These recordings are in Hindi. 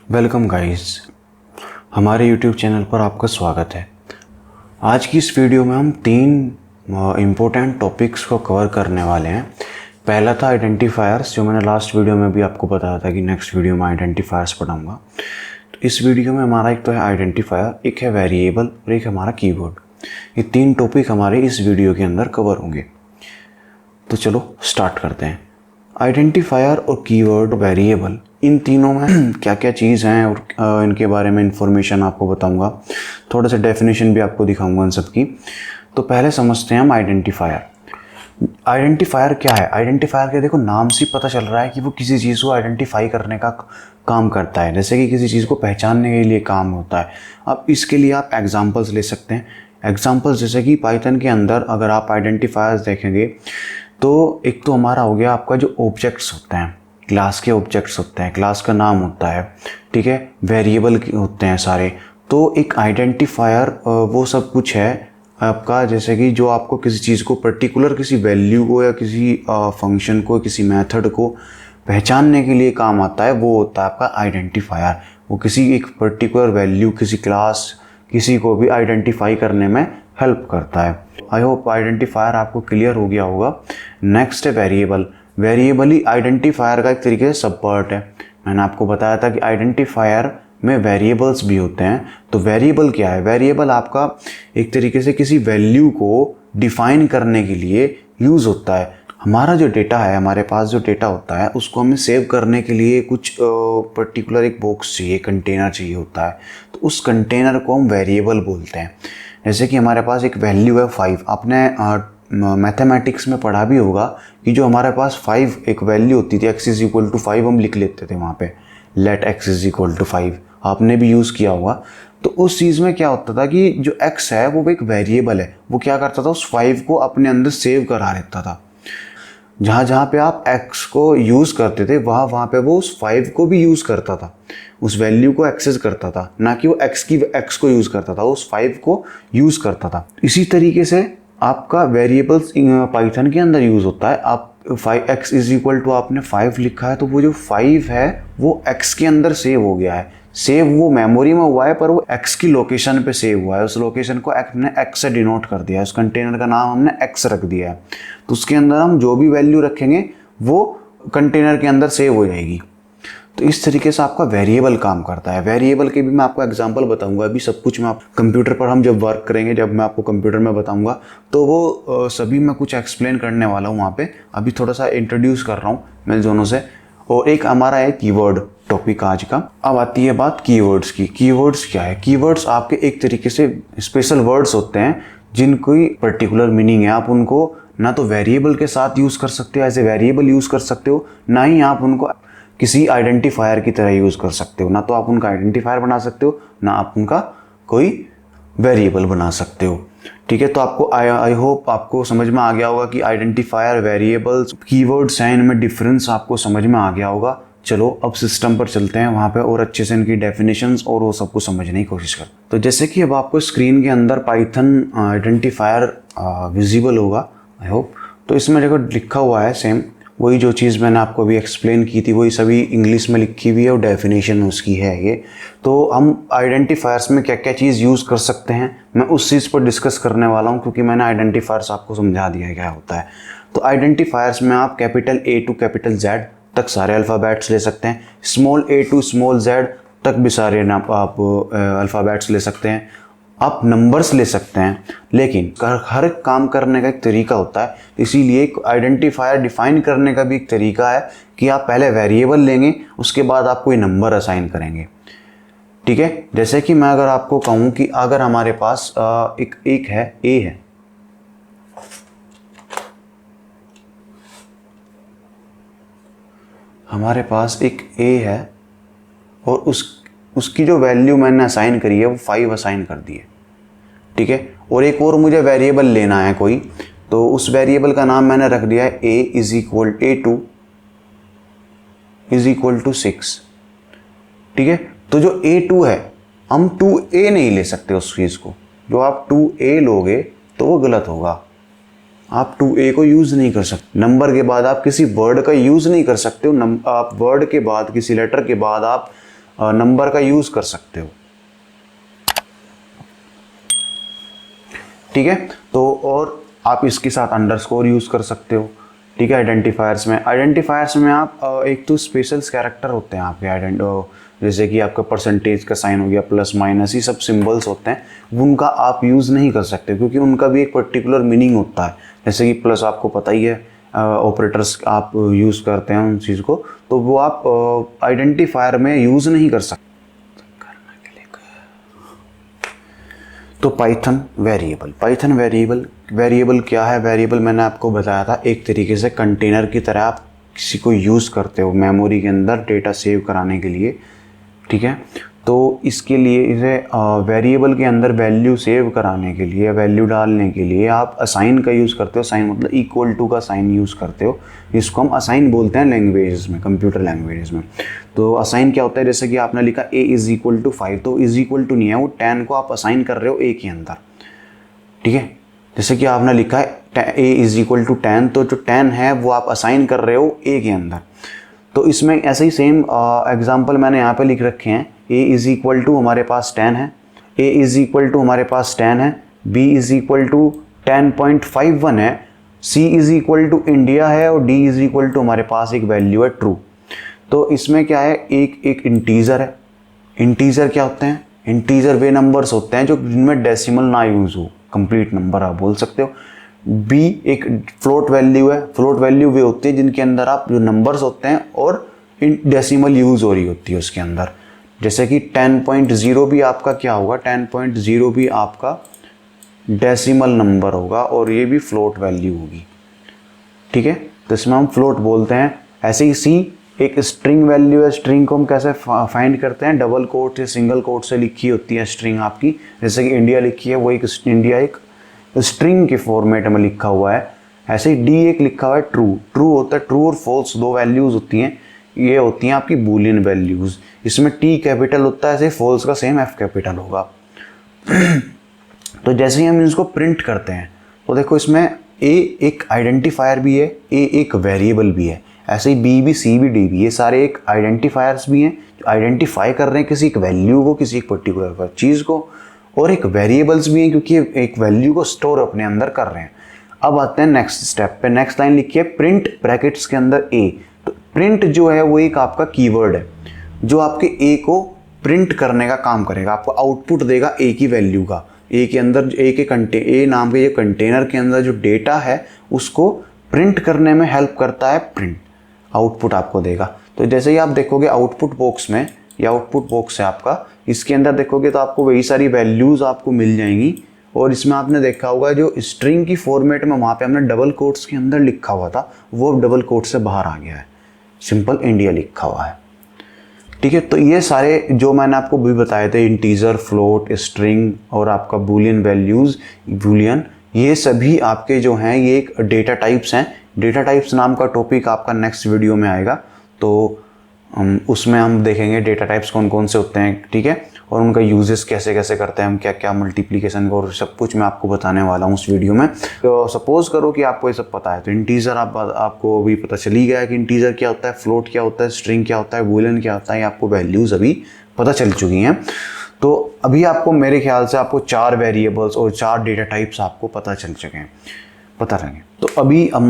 वेलकम गाइस, हमारे यूट्यूब चैनल पर आपका स्वागत है। आज की इस वीडियो में हम तीन इम्पोर्टेंट टॉपिक्स को कवर करने वाले हैं। पहला था आइडेंटिफायर्स, जो मैंने लास्ट वीडियो में भी आपको बताया था कि नेक्स्ट वीडियो में आइडेंटिफायर्स पढ़ाऊंगा। तो इस वीडियो में हमारा एक तो है आइडेंटिफायर, एक है वेरिएबल और एक हमारा कीवर्ड। ये तीन टॉपिक हमारे इस वीडियो के अंदर कवर होंगे। तो चलो स्टार्ट करते हैं। आइडेंटिफायर और कीवर्ड, वेरिएबल, इन तीनों में क्या क्या चीज़ हैं और इनके बारे में इंफॉर्मेशन आपको बताऊंगा। थोड़ा सा डेफिनेशन भी आपको दिखाऊंगा इन सब की। तो पहले समझते हैं हम आइडेंटिफायर। आइडेंटिफायर क्या है? आइडेंटिफायर के देखो नाम से पता चल रहा है कि वो किसी चीज़ को आइडेंटिफाई करने का काम करता है, जैसे कि किसी चीज़ को पहचानने के लिए काम होता है। अब इसके लिए आप एग्जांपल्स ले सकते हैं। एग्जांपल्स जैसे कि पाइथन के अंदर अगर आप आइडेंटिफायर्स देखेंगे तो एक तो हमारा हो गया आपका जो ऑब्जेक्ट्स होते हैं, क्लास के ऑब्जेक्ट्स होते हैं, क्लास का नाम होता है, ठीक है, वेरिएबल होते हैं सारे। तो एक आइडेंटिफायर वो सब कुछ है आपका, जैसे कि जो आपको किसी चीज़ को, पर्टिकुलर किसी वैल्यू को या किसी फंक्शन को, किसी मेथड को पहचानने के लिए काम आता है, वो होता है आपका आइडेंटिफायर। वो किसी एक पर्टिकुलर वैल्यू, किसी क्लास, किसी को भी आइडेंटिफाई करने में हेल्प करता है। आई होप आइडेंटिफायर आपको क्लियर हो गया होगा। नेक्स्ट है वेरिएबल। वेरिएबल ही आइडेंटिफायर का एक तरीके से सब पार्ट है। मैंने आपको बताया था कि आइडेंटिफायर में वेरिएबल्स भी होते हैं। तो वेरिएबल क्या है? वेरिएबल आपका एक तरीके से किसी वैल्यू को डिफाइन करने के लिए यूज़ होता है। हमारा जो डेटा है, हमारे पास जो डेटा होता है, उसको हमें सेव करने के लिए कुछ पर्टिकुलर एक बॉक्स चाहिए, कंटेनर चाहिए होता है। तो उस कंटेनर को हम वेरिएबल बोलते हैं। जैसे कि हमारे पास एक वैल्यू है 5। आपने मैथमेटिक्स में पढ़ा भी होगा कि जो हमारे पास 5 एक वैल्यू होती थी, x इज इक्वल टू 5 हम लिख लेते थे वहाँ पे, let x is equal to 5। आपने भी यूज़ किया होगा। तो उस चीज़ में क्या होता था कि जो x है वो एक वेरिएबल है। वो क्या करता था, उस 5 को अपने अंदर सेव करा लेता था। जहाँ जहाँ पे आप x को यूज़ करते थे, वहाँ पे वो उस 5 को भी यूज़ करता था, उस वैल्यू को एक्सेस करता था। ना कि वो x को यूज़ करता था, उस 5 को यूज़ करता था। इसी तरीके से आपका वेरिएबल्स पाइथन के अंदर यूज़ होता है। आप 5x इज इक्वल टू आपने 5 लिखा है, तो वो जो 5 है वो x के अंदर सेव हो गया है। सेव वो मेमोरी में हुआ है, पर वो x की लोकेशन पे सेव हुआ है। उस लोकेशन को हमने x से डिनोट कर दिया है, उस कंटेनर का नाम हमने x रख दिया है। तो उसके अंदर हम जो भी वैल्यू रखेंगे वो कंटेनर के अंदर सेव हो जाएगी। तो इस तरीके से आपका वेरिएबल काम करता है। वेरिएबल के भी मैं आपको एग्जांपल बताऊंगा। अभी सब कुछ मैं आप कंप्यूटर पर हम जब वर्क करेंगे, जब मैं आपको कंप्यूटर में बताऊंगा, तो वो सभी मैं कुछ एक्सप्लेन करने वाला हूँ वहाँ पे। अभी थोड़ा सा इंट्रोड्यूस कर रहा हूँ मैं दोनों से। और एक हमारा है कीवर्ड टॉपिक आज का। अब आती है बात कीवर्ड्स की। कीवर्ड्स क्या है? कीवर्ड्स आपके एक तरीके से स्पेशल वर्ड्स होते हैं जिनकी पर्टिकुलर मीनिंग है। आप उनको ना तो वेरिएबल के साथ यूज़ कर सकते हो, एज ए वेरिएबल यूज़ कर सकते हो, ना ही आप उनको किसी आइडेंटिफायर की तरह यूज़ कर सकते हो। ना तो आप उनका आइडेंटिफायर बना सकते हो, ना आप उनका कोई वेरिएबल बना सकते हो। ठीक है, तो आपको आई होप आपको समझ में आ गया होगा कि आइडेंटिफायर, वेरिएबल्स, कीवर्ड्स हैं, इनमें डिफरेंस आपको समझ में आ गया होगा। चलो अब सिस्टम पर चलते हैं, वहाँ पे और अच्छे से इनकी डेफिनेशंस और वो सबको समझने की कोशिश कर। तो जैसे कि अब आपको स्क्रीन के अंदर पाइथन आइडेंटिफायर विजिबल होगा, आई होप। तो इसमें देखो लिखा हुआ है सेम वही जो चीज़ मैंने आपको अभी एक्सप्लेन की थी, वही सभी इंग्लिश में लिखी हुई है और डेफिनेशन उसकी है ये। तो हम आइडेंटिफायर्स में क्या क्या चीज़ यूज़ कर सकते हैं, मैं उस चीज़ पर डिस्कस करने वाला हूँ, क्योंकि मैंने आइडेंटिफायर्स आपको समझा दिया है क्या होता है। तो आइडेंटिफायर्स में आप capital A to capital Z तक सारे अल्फ़ाबेट्स ले सकते हैं। Small a to small z तक भी सारे आप अल्फ़ाबेट्स ले सकते हैं। आप नंबर्स ले सकते हैं, लेकिन हर काम करने का एक तरीका होता है। इसीलिए एक आइडेंटिफायर डिफाइन करने का भी एक तरीका है कि आप पहले वेरिएबल लेंगे, उसके बाद आप कोई नंबर असाइन करेंगे। ठीक है, जैसे कि मैं अगर आपको कहूँ कि अगर हमारे पास एक है a है, हमारे पास एक a है और उसकी जो वैल्यू मैंने असाइन करी है वो 5 असाइन कर दी है। ठीक है, और एक और मुझे वेरिएबल लेना है कोई, तो उस वेरिएबल का नाम मैंने रख दिया है a इज इक्वल टू 6। ठीक है, तो जो a2 है, हम 2a नहीं ले सकते उस चीज़ को। जो आप 2a लोगे तो वो गलत होगा। आप 2a को यूज़ नहीं कर सकते। नंबर के बाद आप किसी वर्ड का यूज़ नहीं कर सकते हो। आप वर्ड के बाद, किसी लेटर के बाद आप नंबर का यूज़ कर सकते हो। ठीक है, तो और आप इसके साथ अंडरस्कोर यूज़ कर सकते हो। ठीक है, आइडेंटिफायर्स में आप एक तो स्पेशल कैरेक्टर होते हैं आपके जैसे कि आपका परसेंटेज का साइन हो गया, प्लस माइनस, ये सब सिंबल्स होते हैं, उनका आप यूज़ नहीं कर सकते क्योंकि उनका भी एक पर्टिकुलर मीनिंग होता है। जैसे कि प्लस आपको पता ही है, ऑपरेटर्स आप यूज़ करते हैं उन चीज़ को, तो वो आप आइडेंटिफायर में यूज़ नहीं कर सकते। तो पाइथन वेरिएबल क्या है? वेरिएबल मैंने आपको बताया था, एक तरीके से कंटेनर की तरह आप किसी को यूज़ करते हो मेमोरी के अंदर डेटा सेव कराने के लिए। ठीक है, तो इसके लिए इसे वेरिएबल के अंदर वैल्यू सेव कराने के लिए, वैल्यू डालने के लिए आप असाइन का यूज़ करते हो। असाइन मतलब इक्वल टू का साइन यूज़ करते हो, इसको हम असाइन बोलते हैं लैंग्वेजेस में, कंप्यूटर लैंग्वेजेस में। तो असाइन क्या होता है? जैसे कि आपने लिखा a इज़ इक्वल टू 5, तो इज़ इक्वल टू नहीं है, वो 10 को आप असाइन कर रहे हो a के अंदर। ठीक है, जैसे कि आपने लिखा है a इज़ इक्वल टू 10, तो जो 10 है वो आप असाइन कर रहे हो a के अंदर। तो इसमें ऐसे ही सेम एग्जाम्पल मैंने यहाँ पे लिख रखे हैं। a इज़ इक्वल टू हमारे पास 10 है, a इज़ इक्वल टू हमारे पास 10 है, b इज़ इक्वल टू 10.51 है, c is equal to India है, और d इज़ इक्वल टू हमारे पास एक वैल्यू है ट्रू। तो इसमें क्या है, एक इंटीजर है। इंटीजर क्या होते हैं? इंटीजर वे नंबर्स होते हैं जो जिनमें डेसिमल ना यूज़ हो, कंप्लीट नंबर आप बोल सकते हो। b एक फ्लोट वैल्यू है। फ्लोट वैल्यू वे होती है जिनके अंदर आप जो नंबर्स होते हैं और डेसिमल यूज़ हो रही होती है उसके अंदर। जैसे कि 10.0 भी आपका क्या होगा? 10.0 भी आपका डेसिमल नंबर होगा और ये भी फ्लोट वैल्यू होगी। ठीक है, तो इसमें हम फ्लोट बोलते हैं। ऐसे ही सी एक स्ट्रिंग वैल्यू है। स्ट्रिंग को हम कैसे फाइंड करते हैं? डबल कोट या सिंगल कोट से लिखी होती है स्ट्रिंग आपकी। जैसे कि इंडिया लिखी है, वो एक इंडिया एक स्ट्रिंग के फॉर्मेट में लिखा हुआ है। ऐसे ही डी एक लिखा हुआ है ट्रू। ट्रू होता है, ट्रू और फॉल्स दो वैल्यूज़ होती हैं, ये होती हैं आपकी बूलियन वैल्यूज़। इसमें टी कैपिटल होता है, ऐसे फॉल्स का सेम एफ कैपिटल होगा। तो जैसे ही हम इसको प्रिंट करते हैं तो देखो इसमें ए एक आइडेंटिफायर भी है, ए एक वेरिएबल भी है। ऐसे ही बी भी, सी भी, डी भी, ये सारे एक आइडेंटिफायर्स भी हैं जो आइडेंटिफाई कर रहे हैं किसी एक वैल्यू को, किसी एक पर्टिकुलर चीज़ को, और एक वेरिएबल्स भी हैं क्योंकि एक वैल्यू को स्टोर अपने अंदर कर रहे हैं। अब आते हैं नेक्स्ट स्टेप पे। नेक्स्ट लाइन लिखिए प्रिंट ब्रैकेट्स के अंदर ए। तो प्रिंट जो है वो एक आपका कीवर्ड है जो आपके ए को प्रिंट करने का काम करेगा, आपको आउटपुट देगा ए की वैल्यू का। ए के अंदर ए नाम के जो कंटेनर के अंदर जो डेटा है उसको प्रिंट करने में हेल्प करता है प्रिंट, आउटपुट आपको देगा। तो जैसे ही आप देखोगे आउटपुट बॉक्स में, या आउटपुट बॉक्स है आपका, इसके अंदर देखोगे तो आपको वही सारी वैल्यूज़ आपको मिल जाएंगी। और इसमें आपने देखा होगा जो स्ट्रिंग की फॉर्मेट में वहाँ पे हमने डबल कोट्स के अंदर लिखा हुआ था वो डबल कोट से बाहर आ गया है, सिंपल इंडिया लिखा हुआ है। ठीक है, तो ये सारे जो मैंने आपको भी बताए थे, इंटीजर, फ्लोट, स्ट्रिंग और आपका बूलियन वैल्यूज़, बूलियन, ये सभी आपके जो हैं ये एक डेटा टाइप्स हैं। डेटा टाइप्स नाम का टॉपिक आपका नेक्स्ट वीडियो में आएगा, तो उसमें हम देखेंगे डेटा टाइप्स कौन कौन से होते हैं। ठीक है, और उनका यूजेस कैसे कैसे करते हैं हम, क्या क्या मल्टीप्लिकेशन और सब कुछ मैं आपको बताने वाला हूँ उस वीडियो में। तो सपोज करो कि आपको ये सब पता है, तो इंटीजर आपको अभी पता चली गया है कि इंटीजर क्या होता है, फ्लोट क्या होता है, स्ट्रिंग क्या होता है, बूलियन क्या होता है, आपको वैल्यूज़ अभी पता चल चुकी हैं। तो अभी आपको मेरे ख्याल से आपको 4 वेरिएबल्स और 4 डेटा टाइप्स आपको पता चल चुके हैं, पता रहेंगे। तो अभी हम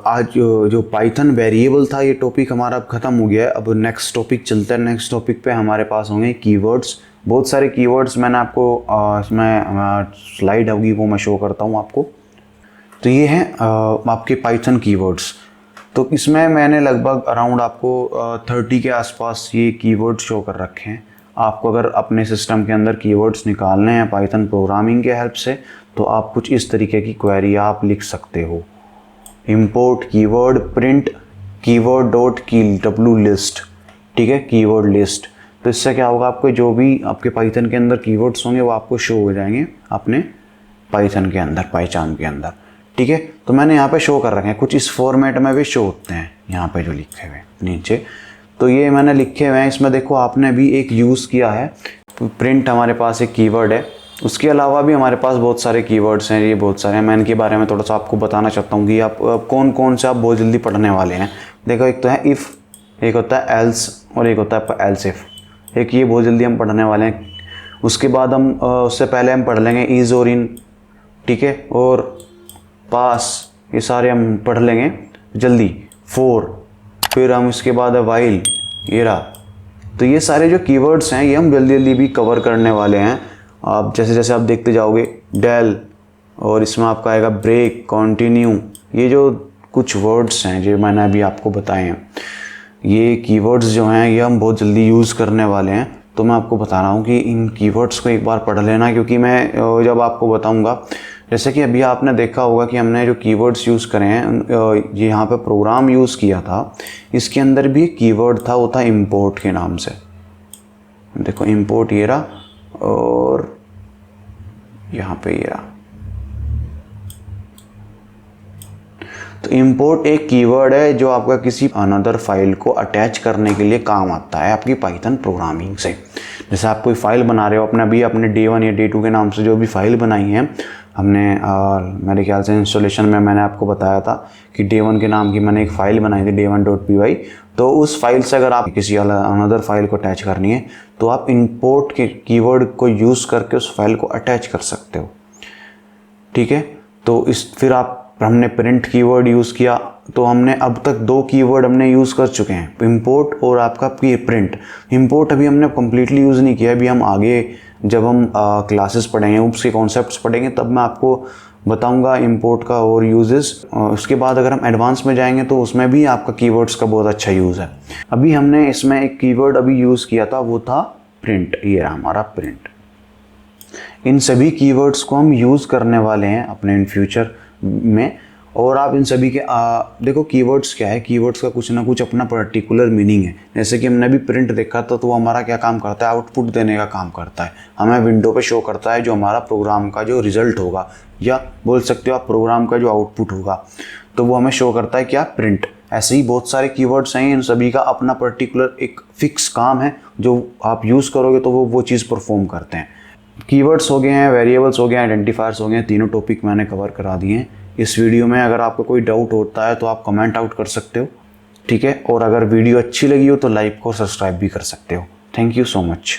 आज जो पाइथन वेरिएबल था ये टॉपिक हमारा अब ख़त्म हो गया है। अब नेक्स्ट टॉपिक चलता है। नेक्स्ट टॉपिक पे हमारे पास होंगे कीवर्ड्स, बहुत सारे कीवर्ड्स। मैंने आपको इसमें स्लाइड होगी वो मैं शो करता हूँ आपको। तो ये हैं आपके पाइथन कीवर्ड्स। तो इसमें मैंने लगभग अराउंड आपको 30 के आसपास ये कीवर्ड्स शो कर रखे हैं। आपको अगर अपने सिस्टम के अंदर कीवर्ड्स निकालने हैं पाइथन प्रोग्रामिंग के हेल्प से, तो आप कुछ इस तरीके की क्वेरी आप लिख सकते हो। Import keyword print keyword dot की डब्ल्यू लिस्ट। ठीक है, कीवर्ड लिस्ट। तो इससे क्या होगा, आपको जो भी आपके पाइथन के अंदर कीवर्ड्स होंगे वो आपको शो हो जाएंगे अपने पाइथन के अंदर, पाइचान के अंदर। ठीक है, तो मैंने यहाँ पे शो कर रखे हैं, कुछ इस फॉर्मेट में भी शो होते हैं यहाँ पे जो लिखे हुए नीचे। तो ये मैंने लिखे हुए हैं। इसमें देखो आपने भी एक यूज़ किया है, प्रिंट हमारे पास एक कीवर्ड है। उसके अलावा भी हमारे पास बहुत सारे कीवर्ड्स हैं, ये बहुत सारे हैं। मैं इनके बारे में थोड़ा सा आपको बताना चाहता हूँ कि आप कौन कौन से आप बहुत जल्दी पढ़ने वाले हैं। देखो एक तो है इफ़, एक होता है एल्स और एक होता है आपका एल्स इफ़। एक ये बहुत जल्दी हम पढ़ने वाले हैं। उसके बाद हम उससे पहले हम पढ़ लेंगे इज़ और इन, ठीक है, और पास, ये सारे हम पढ़ लेंगे जल्दी। फॉर, फिर हम इसके बाद है वाइल, ये रहा। तो ये सारे जो कीवर्ड्स हैं ये हम जल्दी जल्दी भी कवर करने वाले हैं। आप जैसे जैसे आप देखते जाओगे, डेल, और इसमें आपका आएगा ब्रेक, कंटिन्यू, ये जो कुछ वर्ड्स हैं जो मैंने अभी आपको बताए हैं, ये कीवर्ड्स जो हैं ये हम बहुत जल्दी यूज़ करने वाले हैं। तो मैं आपको बता रहा हूँ कि इन कीवर्ड्स को एक बार पढ़ लेना, क्योंकि मैं जब आपको बताऊँगा, जैसे कि अभी आपने देखा होगा कि हमने जो कीवर्ड्स यूज़ करे हैं, ये यहाँ पे प्रोग्राम यूज़ किया था, इसके अंदर भी कीवर्ड था, वो था इम्पोर्ट के नाम से। देखो इम्पोर्ट ये रहा, और यहाँ पे ये रहा। तो इम्पोर्ट एक कीवर्ड है जो आपका किसी अनदर फाइल को अटैच करने के लिए काम आता है आपकी पाइथन प्रोग्रामिंग से। जैसे आप कोई फाइल बना रहे हो अपने D1 या D2 के नाम से, जो भी फाइल बनाई है हमने, मेरे ख्याल से इंस्टॉलेशन में मैंने आपको बताया था कि D1 के नाम की मैंने एक फ़ाइल बनाई थी, d1.py। तो उस फाइल से अगर आप किसी अनदर फाइल को अटैच करनी है तो आप इम्पोर्ट के कीवर्ड को यूज़ करके उस फाइल को अटैच कर सकते हो, ठीक है। तो फिर हमने प्रिंट कीवर्ड यूज़ किया, तो हमने अब तक 2 कीवर्ड हमने यूज़ कर चुके हैं, इम्पोर्ट और आपका प्रिंट। इम्पोर्ट अभी हमने कम्प्लीटली यूज़ नहीं किया, अभी हम आगे जब हम क्लासेस पढ़ेंगे, उसके कॉन्सेप्ट्स पढ़ेंगे, तब मैं आपको बताऊंगा इम्पोर्ट का और यूजेस। उसके बाद अगर हम एडवांस में जाएंगे तो उसमें भी आपका कीवर्ड्स का बहुत अच्छा यूज़ है। अभी हमने इसमें एक कीवर्ड अभी यूज़ किया था, वो था प्रिंट, ये रहा हमारा प्रिंट। इन सभी कीवर्ड्स को हम यूज़ करने वाले हैं अपने इन फ्यूचर में। और आप इन सभी के देखो कीवर्ड्स क्या है, कीवर्ड्स का कुछ ना कुछ अपना पर्टिकुलर मीनिंग है। जैसे कि हमने अभी प्रिंट देखा था, तो वो हमारा क्या काम करता है, आउटपुट देने का काम करता है, हमें विंडो पे शो करता है जो हमारा प्रोग्राम का जो रिजल्ट होगा, या बोल सकते हो आप प्रोग्राम का जो आउटपुट होगा, तो वो हमें शो करता है क्या, प्रिंट। ऐसे ही बहुत सारे कीवर्ड्स हैं, इन सभी का अपना पर्टिकुलर एक फिक्स काम है जो आप यूज़ करोगे तो वो चीज़ परफॉर्म करते हैं। कीवर्ड्स हो गए हैं, वेरिएबल्स हो गए हैं, आइडेंटिफायर्स हो गए हैं, तीनों टॉपिक मैंने कवर करा दिए हैं इस वीडियो में। अगर आपको कोई डाउट होता है तो आप कमेंट आउट कर सकते हो, ठीक है। और अगर वीडियो अच्छी लगी हो तो लाइक और सब्सक्राइब भी कर सकते हो। Thank you so much.